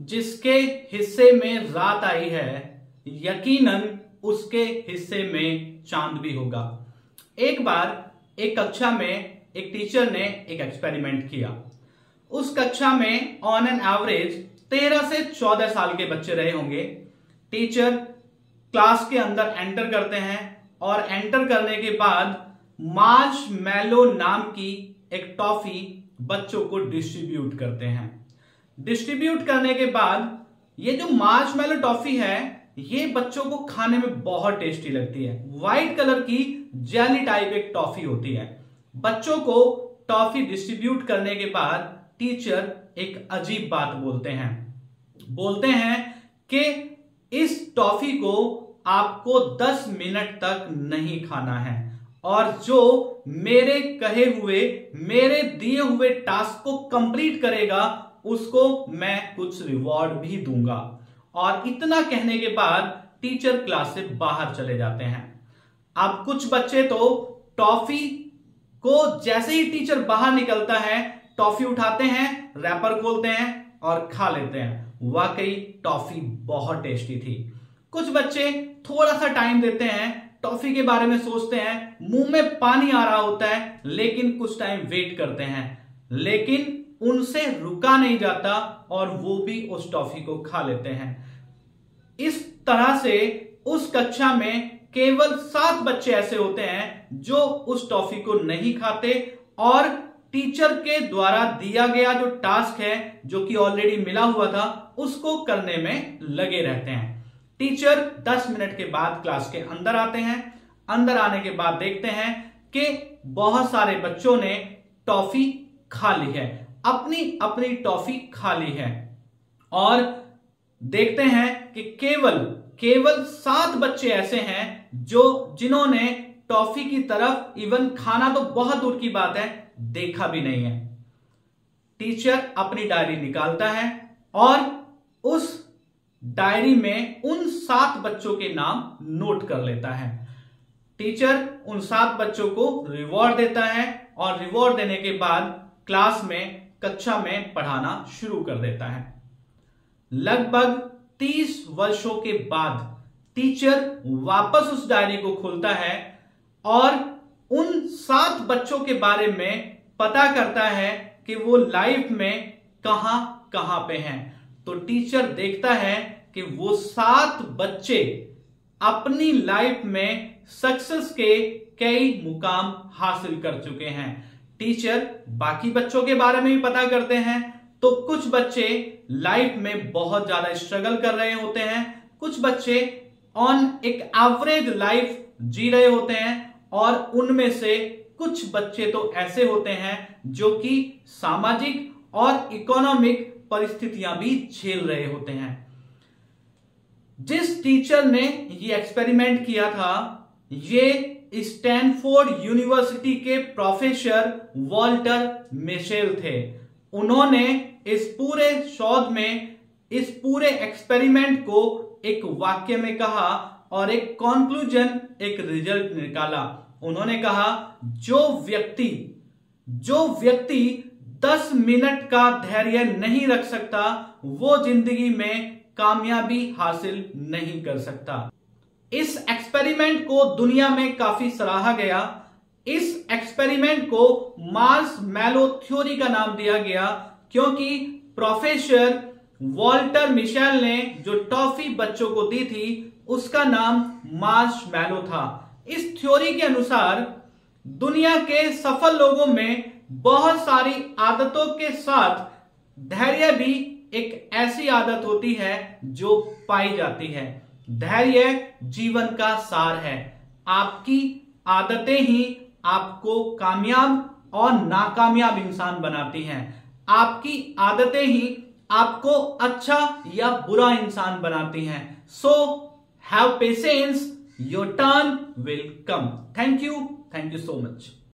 जिसके हिस्से में रात आई है, यकीनन उसके हिस्से में चांद भी होगा। एक बार एक कक्षा में एक टीचर ने एक एक्सपेरिमेंट किया। उस कक्षा में ऑन एन एवरेज 13 से 14 साल के बच्चे रहे होंगे। टीचर क्लास के अंदर एंटर करते हैं और एंटर करने के बाद मार्शमैलो नाम की एक टॉफी बच्चों को डिस्ट्रीब्यूट करते हैं। डिस्ट्रीब्यूट करने के बाद ये जो मार्शमैलो टॉफी है ये बच्चों को खाने में बहुत टेस्टी लगती है। व्हाइट कलर की जेली टाइप एक टॉफी होती है। बच्चों को टॉफी डिस्ट्रीब्यूट करने के बाद टीचर एक अजीब बात बोलते हैं कि इस टॉफी को आपको 10 मिनट तक नहीं खाना है और जो मेरे कहे हुए मेरे दिए हुए टास्क को कंप्लीट करेगा उसको मैं कुछ रिवॉर्ड भी दूंगा। और इतना कहने के बाद टीचर क्लास से बाहर चले जाते हैं। अब कुछ बच्चे तो टॉफी को जैसे ही टीचर बाहर निकलता है टॉफी उठाते हैं, रैपर खोलते हैं और खा लेते हैं। वाकई टॉफी बहुत टेस्टी थी। कुछ बच्चे थोड़ा सा टाइम देते हैं, टॉफी के बारे में सोचते हैं, मुंह में पानी आ रहा होता है, लेकिन कुछ टाइम वेट करते हैं, लेकिन उनसे रुका नहीं जाता और वो भी उस टॉफी को खा लेते हैं। इस तरह से उस कक्षा में केवल 7 बच्चे ऐसे होते हैं जो उस टॉफी को नहीं खाते और टीचर के द्वारा दिया गया जो टास्क है जो कि ऑलरेडी मिला हुआ था उसको करने में लगे रहते हैं। टीचर 10 मिनट के बाद क्लास के अंदर आते हैं। अंदर आने के बाद देखते हैं कि बहुत सारे बच्चों ने टॉफी खा ली है, अपनी अपनी टॉफी खा ली है और देखते हैं कि केवल 7 बच्चे ऐसे हैं जिन्होंने टॉफी की तरफ इवन खाना तो बहुत दूर की बात है देखा भी नहीं है। टीचर अपनी डायरी निकालता है और उस डायरी में उन 7 बच्चों के नाम नोट कर लेता है। टीचर उन 7 बच्चों को रिवॉर्ड देता है और रिवॉर्ड देने के बाद क्लास में कक्षा में पढ़ाना शुरू कर देता है। लगभग 30 वर्षों के बाद टीचर वापस उस डायरी को खोलता है और उन 7 बच्चों के बारे में पता करता है कि वो लाइफ में कहां पे हैं। तो टीचर देखता है कि वो 7 बच्चे अपनी लाइफ में सक्सेस के कई मुकाम हासिल कर चुके हैं। टीचर बाकी बच्चों के बारे में भी पता करते हैं तो कुछ बच्चे लाइफ में बहुत ज्यादा स्ट्रगल कर रहे होते हैं, कुछ बच्चे ऑन एक एवरेज लाइफ जी रहे होते हैं और उनमें से कुछ बच्चे तो ऐसे होते हैं जो कि सामाजिक और इकोनॉमिक परिस्थितियां भी झेल रहे होते हैं। जिस टीचर ने ये एक्सपेरिमेंट किया था ये स्टैनफोर्ड यूनिवर्सिटी के प्रोफेसर वॉल्टर मिशेल थे। उन्होंने इस पूरे शोध में इस पूरे एक्सपेरिमेंट को एक वाक्य में कहा और एक कंक्लूजन, एक रिजल्ट निकाला। उन्होंने कहा जो व्यक्ति 10 मिनट का धैर्य नहीं रख सकता वो जिंदगी में कामयाबी हासिल नहीं कर सकता। इस एक्सपेरिमेंट को दुनिया में काफी सराहा गया। इस एक्सपेरिमेंट को मार्शमैलो थ्योरी का नाम दिया गया क्योंकि प्रोफेसर वॉल्टर मिशेल ने जो टॉफी बच्चों को दी थी उसका नाम मार्शमैलो था। इस थ्योरी के अनुसार दुनिया के सफल लोगों में बहुत सारी आदतों के साथ धैर्य भी एक ऐसी आदत होती है जो पाई जाती है। धैर्य जीवन का सार है। आपकी आदतें ही आपको कामयाब और नाकामयाब इंसान बनाती हैं। आपकी आदतें ही आपको अच्छा या बुरा इंसान बनाती हैं। So have patience, your turn will come. Thank you so much.